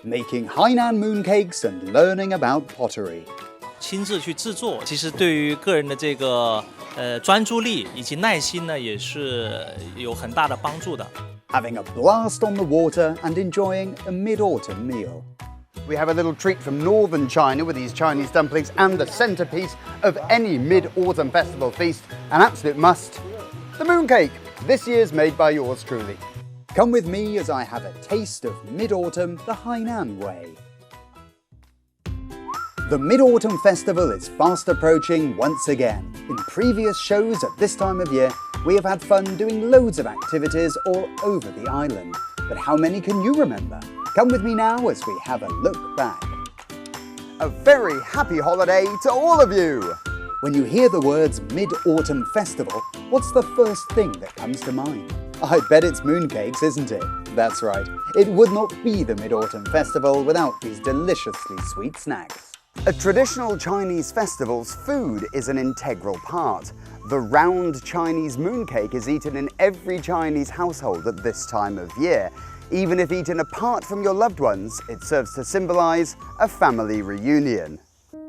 making Hainan mooncakes and learning about pottery. 亲自去制作，其实对于个人的这个专注力以及耐心呢，也是有很大的帮助的。Having a blast on the water and enjoying a mid-autumn meal. We have a little treat from northern China with these Chinese dumplings and the centerpiece of any mid-autumn festival feast, an absolute must, the mooncake, this year's made by yours truly. Come with me as I have a taste of mid-autumn the Hainan way. The Mid-Autumn Festival is fast approaching once again. In previous shows at this time of year, we have had fun doing loads of activities all over the island. But how many can you remember? Come with me now as we have a look back. A very happy holiday to all of you! When you hear the words Mid-Autumn Festival, what's the first thing that comes to mind? I bet it's mooncakes, isn't it? That's right. It would not be the Mid-Autumn Festival without these deliciously sweet snacks. A traditional Chinese festival's food is an integral part. The round Chinese mooncake is eaten in every Chinese household at this time of year. Even if eaten apart from your loved ones, it serves to symbolize a family reunion.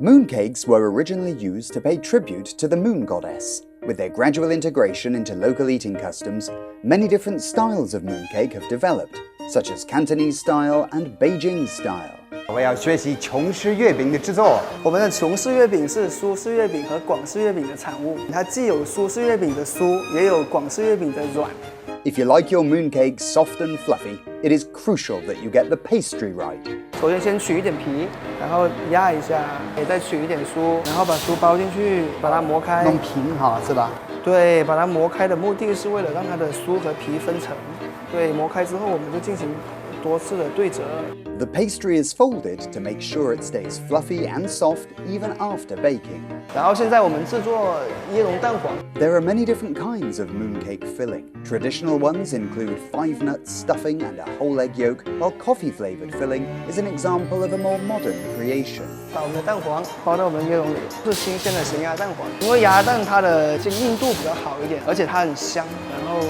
Mooncakes were originally used to pay tribute to the moon goddess. With their gradual integration into local eating customs, many different styles of mooncake have developed, such as Cantonese style and Beijing style. 我要学习琼式月饼的制作。我们的琼式月饼是苏式月饼和广式月饼的产物，它既有苏式月饼的酥，也有广式月饼的软。If you like your mooncake soft and fluffy, it is crucial that you get the pastry right. 首先先取一点皮，然后压一下，再取一点酥，然后把酥包进去，把它磨开。弄平哈，是吧？对，把它磨开的目的是为了让它的酥和皮分层。对，磨开之后我们就进行多次的对折。The pastry is folded to make sure it stays fluffy and soft even after baking. 然后现在我们制作椰蓉蛋黄。There are many different kinds of mooncake filling. Traditional ones include 5-nut stuffing and a whole egg yolk, while coffee-flavored filling is an example of a more modern creation. 把我们的蛋黄包到我们椰蓉里，是新鲜的咸鸭蛋黄，因为鸭蛋它的这个硬度比较好一点，而且它很香。然后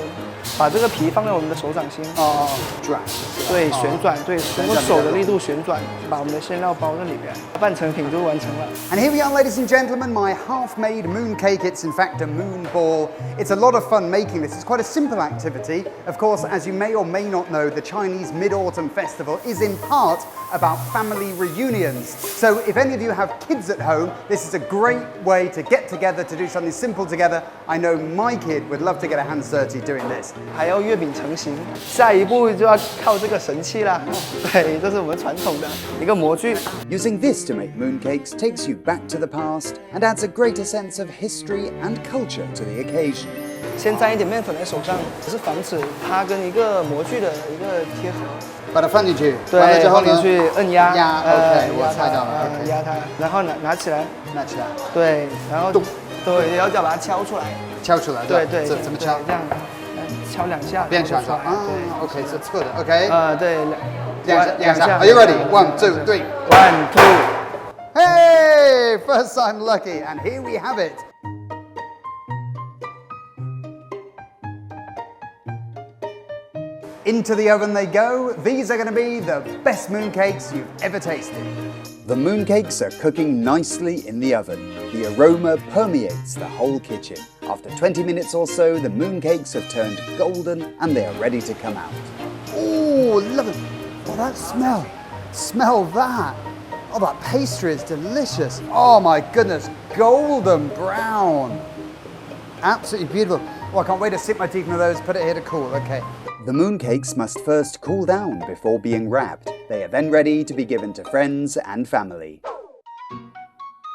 把这个皮放在我们的手掌心，转，对，旋转，对，通过手的力度旋转，把我们的馅料包在里边，半成品就完成了。And here we are, ladies and gentlemen, my half-made mooncake. It's in fact a moon ball. It's a lot of fun making this. It's quite a simple activity. Of course, as you may or may not know, the Chinese Mid-Autumn Festival is in part about family reunions. So if any of you have kids at home, this is a great way to get together to do something simple together. I know my kid would love to get a hands dirty doing this. 还要月饼成型，下一步就要靠这个神器啦。对，这是我们传统的一个模具。Using this to make mooncakes takes you back to the past and adds a greater sense of history and culture to the occasion. 先沾一点面粉在手上，只是防止它跟一个模具的一个贴合。把它放进去，对，完了之后呢？放进去摁压。OK， 我猜到了。压它，然后拿起来。拿起来。对，然后对，然后再把它敲出来。敲出来。对，怎么敲？这样。敲2下，变成对 ，OK， 是侧的 ，OK， 对，2下 ，Are you ready? 1, 2, 3. 1, 2. Hey, first time lucky, and here we have it. Into the oven they go. These are going to be the best mooncakes you've ever tasted. The mooncakes are cooking nicely in the oven. The aroma permeates the whole kitchen. After 20 minutes or so, the mooncakes have turned golden and they are ready to come out. Oh, look at that smell. Smell that. Oh, that pastry is delicious. Oh my goodness, golden brown. Absolutely beautiful. Oh, I can't wait to sip my teeth into those, put it here to cool, okay. The mooncakes must first cool down before being wrapped. They are then ready to be given to friends and family.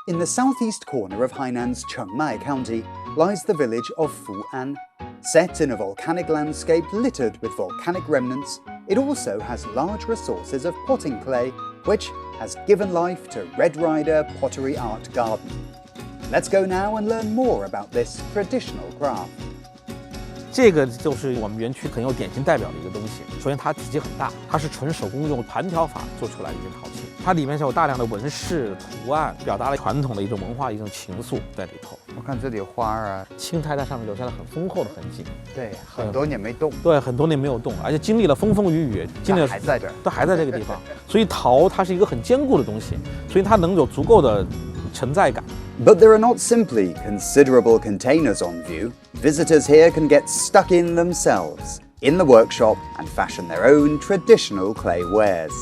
In the southeast corner of Hainan's Chengmai County lies the village of Fu'an. Set in a volcanic landscape littered with volcanic remnants, it also has large resources of potting clay, which has given life to Red Rider Pottery Art Garden. Let's go now and learn more about this traditional craft. 这个就是我们园区很有典型代表的一个东西。首先，它体积很大，它是纯手工用盘条法做出来的一个陶器。它里面是有大量的纹饰、图案，表达了传统的一种文化、一种情愫在里头。我看这里有花啊，青苔在上面留下了很丰厚的痕迹。对，很多年没动。对，很多年没有动，而且经历了风风雨雨，经历了还在这儿，都还在这个地方。所以陶它是一个很坚固的东西，所以它能有足够的承载感。But there are not simply considerable containers on view. Visitors here can get stuck in themselves, in the workshop, and fashion their own traditional clay wares.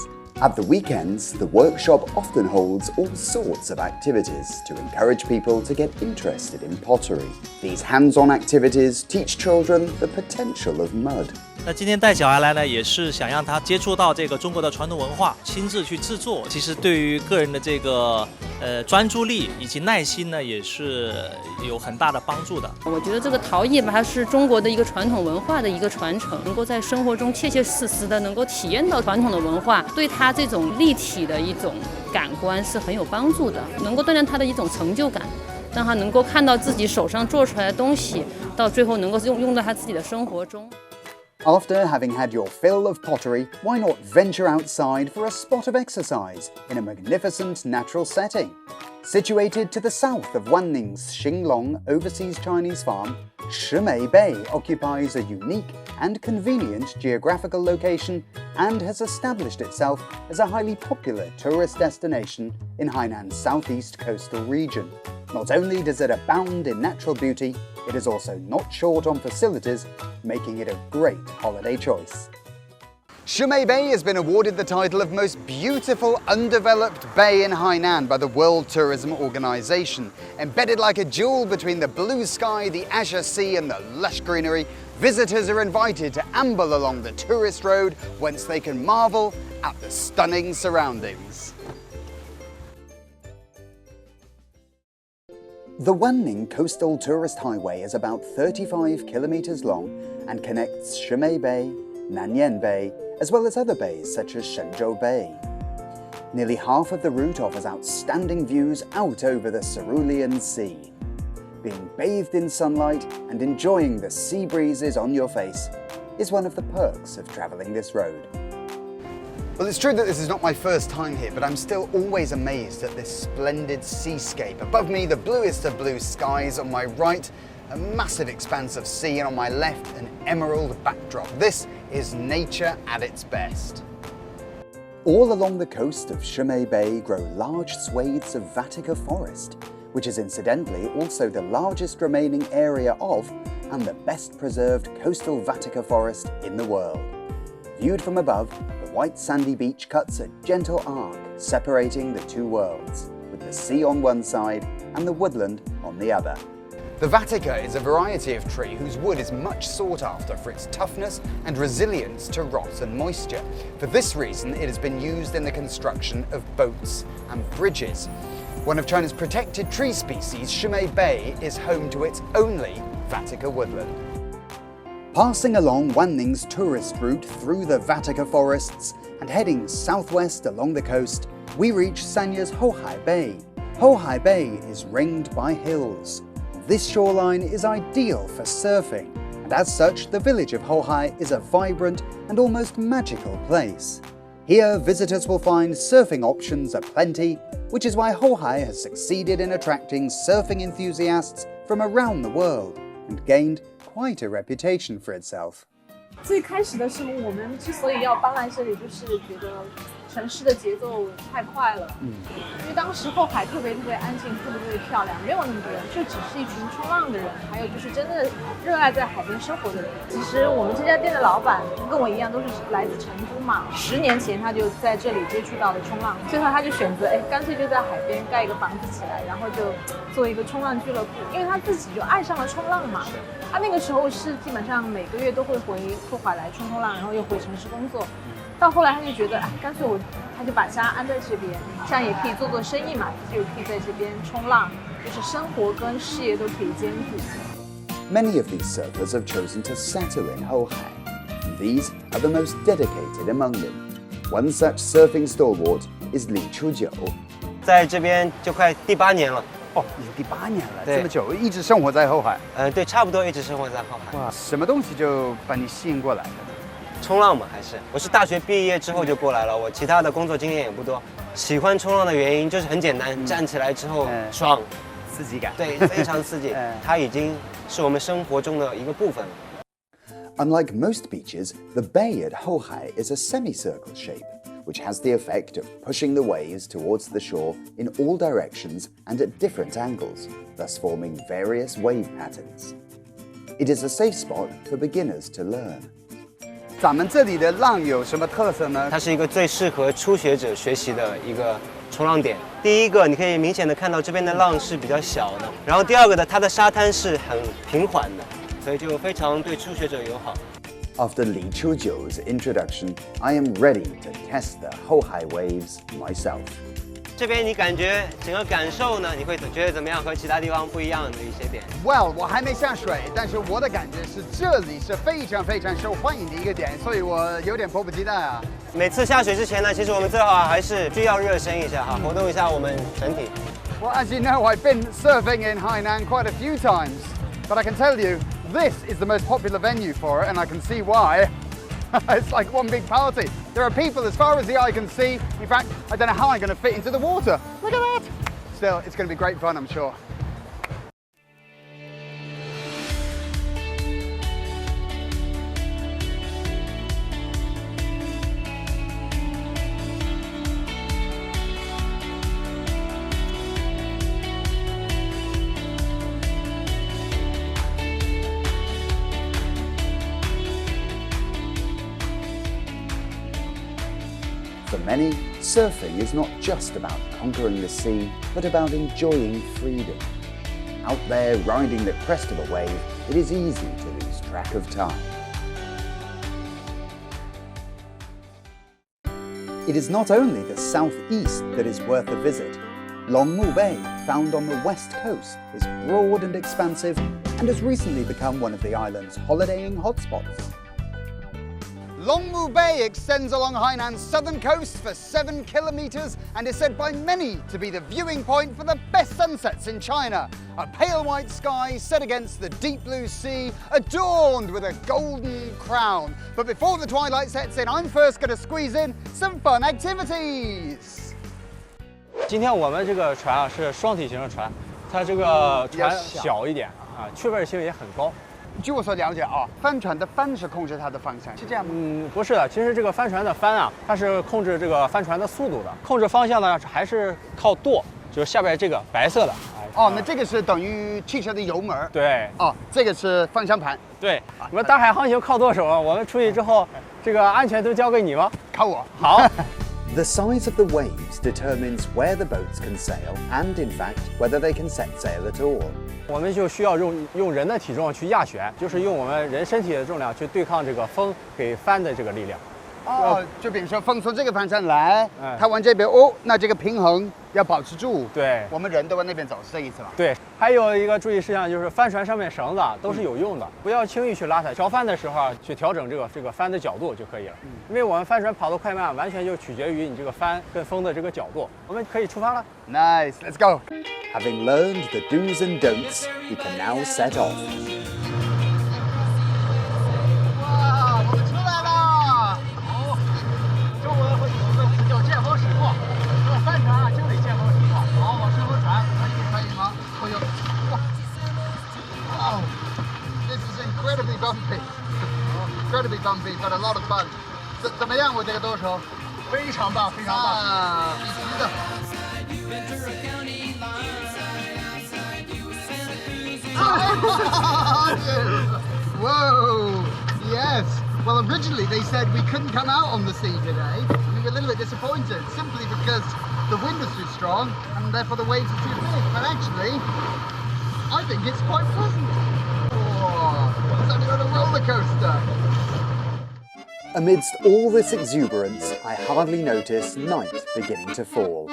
At the weekends, the workshop often holds all sorts of activities to encourage people to get interested in pottery. These hands-on activities teach children the potential of mud. 那今天带小孩来呢，也是想让他接触到这个中国的传统文化，亲自去制作。其实对于个人的这个专注力以及耐心呢，也是有很大的帮助的。我觉得这个陶艺吧，它是中国的一个传统文化的一个传承，能够在生活中切切实实的能够体验到传统的文化，对他这种立体的一种感官是很有帮助的，能够锻炼他的一种成就感，让他能够看到自己手上做出来的东西，到最后能够用到他自己的生活中。After having had your fill of pottery, why not venture outside for a spot of exercise in a magnificent natural setting? Situated to the south of Wanning's Xinglong Overseas Chinese Farm, Shimei Bay occupies a unique and convenient geographical location and has established itself as a highly popular tourist destination in Hainan's southeast coastal region. Not only does it abound in natural beauty, it is also not short on facilities, making it a great holiday choice. Shimei Bay has been awarded the title of most beautiful undeveloped bay in Hainan by the World Tourism Organization. Embedded like a jewel between the blue sky, the azure sea and the lush greenery, visitors are invited to amble along the tourist road whence they can marvel at the stunning surroundings. The Wanning Coastal Tourist Highway is about 35 kilometers long and connects Shimei Bay, Nanyuan Bay, as well as other bays such as Shenzhou Bay. Nearly half of the route offers outstanding views out over the Cerulean Sea. Being bathed in sunlight and enjoying the sea breezes on your face is one of the perks of travelling this road. Well, it's true that this is not my first time here, but I'm still always amazed at this splendid seascape. Above me, the bluest of blue skies. On my right, a massive expanse of sea, and on my left, an emerald backdrop. This is nature at its best. All along the coast of Shimei Bay grow large swathes of Vatica forest, which is incidentally also the largest remaining area of and the best preserved coastal Vatica forest in the world. Viewed from above, the white sandy beach cuts a gentle arc separating the two worlds, with the sea on one side and the woodland on the other. The Vatica is a variety of tree whose wood is much sought after for its toughness and resilience to rot and moisture. For this reason, it has been used in the construction of boats and bridges. One of China's protected tree species, Shimei Bay is home to its only Vatica woodland. Passing along Wanning's tourist route through the Vatica forests and heading southwest along the coast, we reach Sanya's Hohai Bay. Hohai Bay is ringed by hills. This shoreline is ideal for surfing, and as such, the village of Hohai is a vibrant and almost magical place. Here, visitors will find surfing options aplenty, which is why Hohai has succeeded in attracting surfing enthusiasts from around the world and gained quite a reputation for itself. 最开始的时候，我们之所以要搬来这里，就是觉得城市的节奏太快了。因为当时后海特别安静，特别漂亮，没有那么多人，就只是一群冲浪的人，还有就是真的热爱在海边生活的人。其实我们这家店的老板跟我一样，都是来自成都嘛。10年前他就在这里接触到了冲浪，最后他就选择，干脆就在海边盖一个房子起来，然后就做一个冲浪俱乐部。因为他自己就爱上了冲浪嘛。他那个时候是基本上每个月都会回后海来冲浪，然后又回城市工作。到后来他就觉得，干脆他就把家安在这边，这样也可以做生意嘛，就可以在这边冲浪，就是生活跟事业都可以兼顾。Many of these surfers have chosen to settle in Hohai, and these are the most dedicated among them. One such surfing stalwart is Li Chujiu. 在这边就快第8年了。哦，已经第8年了，这么久，一直生活在后海。对，差不多一直生活在后海。哇，什么东西就把你吸引过来的？冲浪嘛，还是我是大学毕业之后就过来了，我其他的工作经验也不多。喜欢冲浪的原因就是很简单，站起来之后爽，刺激感。对，非常刺激，它已经是我们生活中的一个部分了。Unlike most beaches, the bay at Houhai is a semicircle shape, which has the effect of pushing the waves towards the shore in all directions and at different angles, thus forming various wave patterns. It is a safe spot for beginners to learn. 咱们这里的浪有什么特色呢？它是一个最适合初学者学习的一个冲浪点。第一个，你可以明显的看到这边的浪是比较小的，然后第二个呢，它的沙滩是很平缓的，所以就非常对初学者友好。After Li Chujiu's introduction, I am ready to test the Houhai waves myself. 这边你感觉整个感受呢？你会觉得怎么样？和其他地方不一样的一些点 Well， 我还没下水，但是我的感觉是这里是非常非常受欢迎的一个点，所以我有点迫不及待啊。每次下水之前呢，其实我们最好还是需要热身一下哈，活动一下我们身体。Well, as you know, I've been surfing in Hainan quite a few times, but I can tell you, this is the most popular venue for it, and I can see why. It's like one big party. There are people as far as the eye can see. In fact, I don't know how I'm going to fit into the water. Look at that. Still, it's going to be great fun, I'm sure. For many, surfing is not just about conquering the sea, but about enjoying freedom. Out there riding the crest of a wave, it is easy to lose track of time. It is not only the southeast that is worth a visit. Longmu Bay, found on the west coast, is broad and expansive and has recently become one of the island's holidaying hotspots. Longmu Bay extends along Hainan's southern coast for 7 kilometers and is said by many to be the viewing point for the best sunsets in China. A pale white sky set against the deep blue sea, adorned with a golden crown. But before the twilight sets in, I'm first going to squeeze in some fun activities. 今天我们这个船啊是双体型的船，它这个船小一点啊，趣味性也很高。据我所了解啊，帆船的帆是控制它的方向，是这样吗？不是的，其实这个帆船的帆啊，它是控制这个帆船的速度的，控制方向呢还是靠舵，就是下边这个白色的。哦，那这个是等于汽车的油门。对。哦，这个是方向盘。对。我们大海航行靠舵手，我们出去之后，这个安全都交给你吗？靠我。好。The size of the waves determines where the boats can sail and, in fact, whether they can set sail at all. 我们就需要用人的体重去压旋，就是用我们人身体的重量去对抗这个风给帆的这个力量。哦，就比如说风从这个方向来，它往这边哦，那这个平衡要保持住。对，我们人都往那边走，是这意思吧？对，还有一个注意事项就是帆船上面绳子都是有用的，不要轻易去拉它。调帆的时候去调整这个帆的角度就可以了。因为我们帆船跑得快慢完全就取决于你这个帆跟风的这个角度。我们可以出发了。Nice, let's go. Having learned the do's and don'ts, we can now set off. 哇，我们出来了！哦，中文会有个词叫见风使舵，这个帆船啊就得见风使舵。好，往顺风船，可以吗？可以。哇 ，This is incredibly bumpy, incredibly bumpy, but a lot of fun. 怎么样？我这个舵手？非常棒，非常棒啊！必须的。Whoa! Yes. Well, originally they said we couldn't come out on the sea today. We were a little bit disappointed, simply because the wind was too strong and therefore the waves were too big. But actually, I think it's quite pleasant. Oh, it's like you're on a roller coaster. Amidst all this exuberance, I hardly notice night beginning to fall.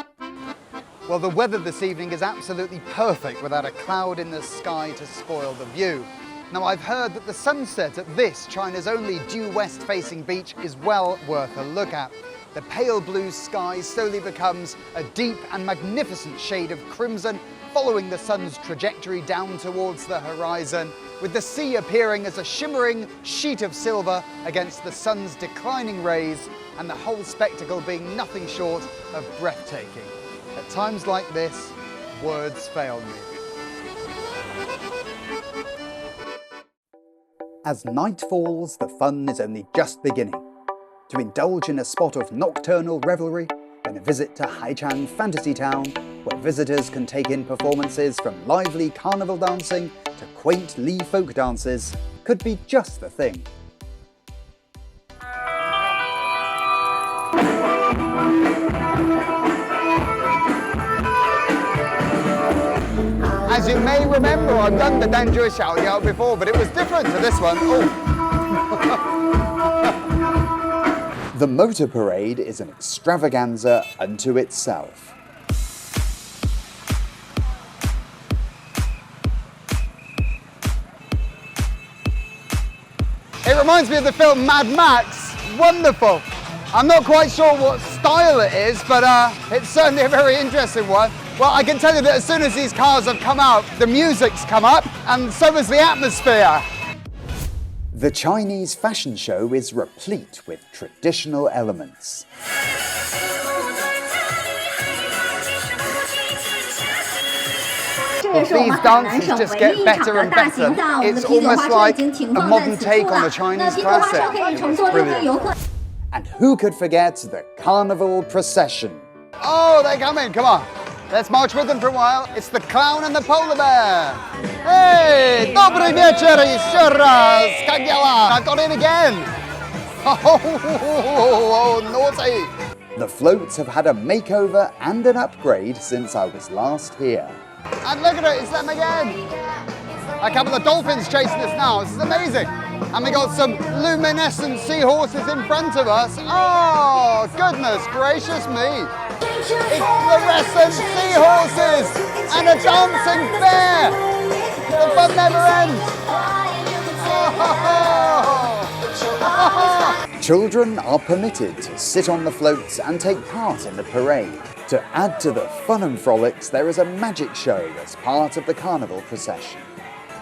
Well, the weather this evening is absolutely perfect without a cloud in the sky to spoil the view. Now, I've heard that the sunset at this, China's only due west-facing beach, is well worth a look at. The pale blue sky slowly becomes a deep and magnificent shade of crimson, following the sun's trajectory down towards the horizon, with the sea appearing as a shimmering sheet of silver against the sun's declining rays, and the whole spectacle being nothing short of breathtaking. At times like this, words fail me. As night falls, the fun is only just beginning. To indulge in a spot of nocturnal revelry, then a visit to Haichang Fantasy Town, where visitors can take in performances from lively carnival dancing to quaint Li folk dances, could be just the thing. As you may remember, I've done the Danzhou Xiaoliao before, but it was different to this one. The motor parade is an extravaganza unto itself. It reminds me of the film Mad Max. Wonderful. I'm not quite sure what style it is, but it's certainly a very interesting one. Well, I can tell you that as soon as these cars have come out, the music's come up, and so has the atmosphere. The Chinese fashion show is replete with traditional elements. Well, these dances just get better and better. It's almost like a modern take on the Chinese classic. Brilliant. And who could forget the carnival procession? Oh, they're coming, come on. Let's march with them for a while. It's the clown and the polar bear. Hey, добрый вечер еще раз. Как дела? I got in again. Oh, naughty. The floats have had a makeover and an upgrade since I was last here. And look at it, it's them again. A couple of dolphins chasing us now. This is amazing. And we got some luminescent seahorses in front of us. Oh, goodness gracious me. It's fluorescent seahorses and a dancing bear. The fun never ends. Oh. Children are permitted to sit on the floats and take part in the parade. To add to the fun and frolics, there is a magic show as part of the carnival procession.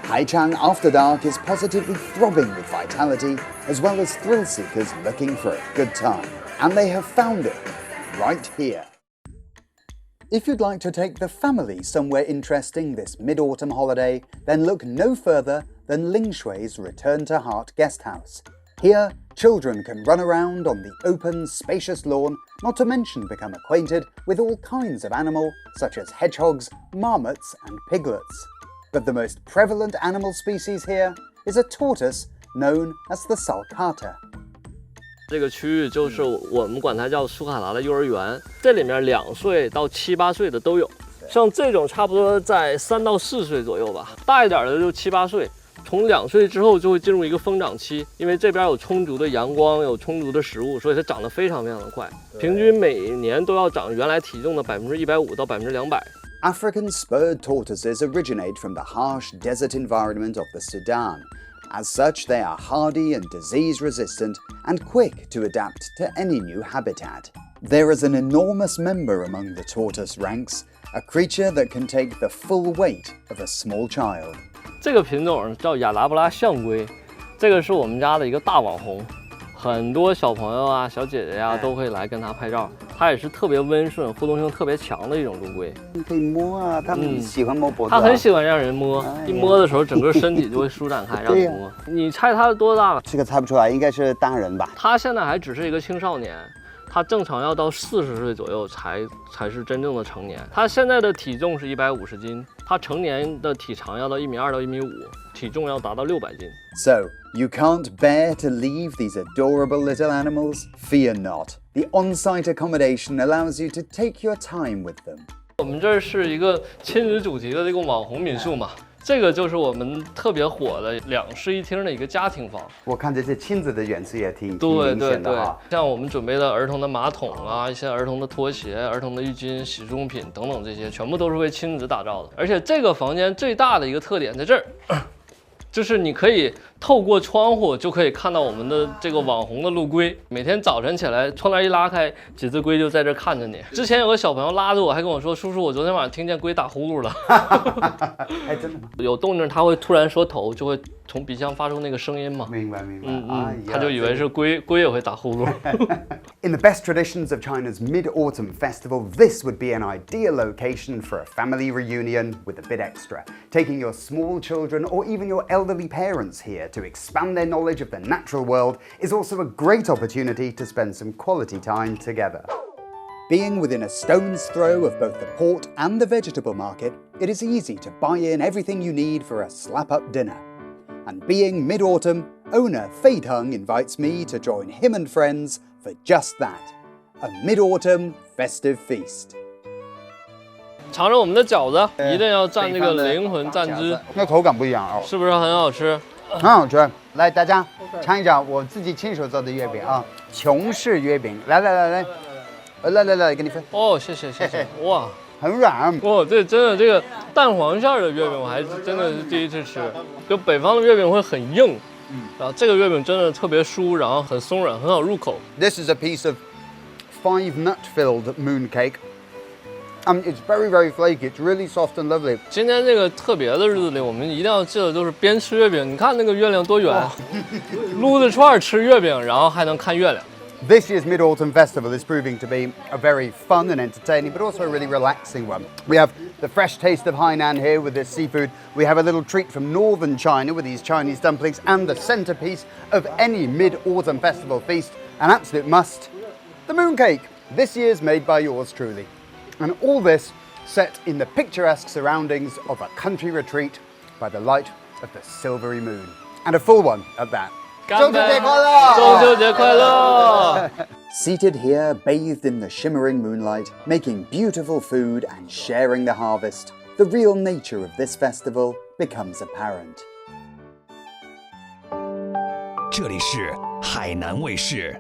Haichang After Dark is positively throbbing with vitality, as well as thrill seekers looking for a good time. And they have found it right here. If you'd like to take the family somewhere interesting this mid-autumn holiday, then look no further than Ling Shui's Return to Heart Guesthouse. Here, children can run around on the open, spacious lawn, not to mention become acquainted with all kinds of animal, such as hedgehogs, marmots, and piglets. But the most prevalent animal species here is a tortoise known as the sulcata. 这个区域就是我们管它叫苏卡达的幼儿园，这里面2岁到7、8岁的都有，像这种差不多在3到4岁左右吧，大一点的就7、8岁。从2岁之后就会进入一个疯长期，因为这边有充足的阳光，有充足的食物，所以它长得非常非常的快，平均每年都要长原来体重的150%到200%。African spurred tortoises originate from the harsh desert environment of the Sudan. As such, they are hardy and disease-resistant and quick to adapt to any new habitat. There is an enormous member among the tortoise ranks, a creature that can take the full weight of a small child. 这个品种叫亚达布拉象龟，这个是我们家的一个大网红，很多小朋友啊、小姐姐啊都会来跟它拍照。它也是特别温顺、互动性特别强的一种陆龟。可以摸啊，它们喜欢摸脖子。它很喜欢让人摸，一摸的时候整个身体就会舒展开，让你摸。你猜它多大了？这个猜不出来，应该是大人吧？它现在还只是一个青少年。 它正常要到40岁左右才是真正的成年。它现在的体重是150斤，它成年的体长要到1.2米到1.5米，体重要达到600斤。So you can't bear to leave these adorable little animals? Fear not. The on-site accommodation allows you to take your time with them. 我们这是一个亲子主题的这个网红民宿嘛。 这个就是我们特别火的2室1厅的一个家庭房。我看这些亲子的元素也挺明显的哈。像我们准备的儿童的马桶啊，一些儿童的拖鞋、儿童的浴巾、洗漱用品等等，这些全部都是为亲子打造的。而且这个房间最大的一个特点在这儿，就是你可以透过窗户就可以看到我们的这个网红的陆龟。每天早晨起来，窗帘一拉开，几只龟就在这看着你。之前有个小朋友拉着我，还跟我说：“叔叔，我昨天晚上听见龟打呼噜了。”哎，真的吗？有动静，它会突然缩头，就会从鼻腔发出那个声音嘛。明白。他就以为是龟也会打呼噜。In the best traditions of China's Mid-Autumn Festival, this would be an ideal location for a family reunion with a bit extra. Taking your small children or even your elderly parents here to expand their knowledge of the natural world is also a great opportunity to spend some quality time together. Being within a stone's throw of both the port and the vegetable market, it is easy to buy in everything you need for a slap-up dinner. And being mid-autumn, owner Fei Teng invites me to join him and friends for just that, a mid-autumn festive feast. 尝尝我们的饺子，一定要蘸这个灵魂蘸汁，那口感不一样哦，是不是很好吃？很好吃。来，大家尝一尝我自己亲手做的月饼啊，琼式月饼。来，给你分。哦，谢谢，哇，很软。哇，这真的这个蛋黄馅的月饼，我还是真的是第一次吃。就北方的月饼会很硬，然后这个月饼真的特别酥，然后很松软，很好入口。This is a piece of 5 nut-filled moon cake. It's very, very flaky. It's really soft and lovely. 今天这个特别的日子里，我们一定要记得，就是边吃月饼，你看那个月亮多圆，撸着串吃月饼，然后还能看月亮。This year's Mid-Autumn Festival is proving to be a very fun and entertaining, but also a really relaxing one. We have the fresh taste of Hainan here with this seafood. We have a little treat from northern China with these Chinese dumplings, and the centerpiece of any Mid-Autumn Festival feast, an absolute must, the mooncake. This year's made by yours truly. And all this set in the picturesque surroundings of a country retreat by the light of the silvery moon. And a full one at that. 中秋节快乐！中秋节快乐！ Seated here, bathed in the shimmering moonlight, making beautiful food and sharing the harvest, the real nature of this festival becomes apparent. 这里是海南卫视。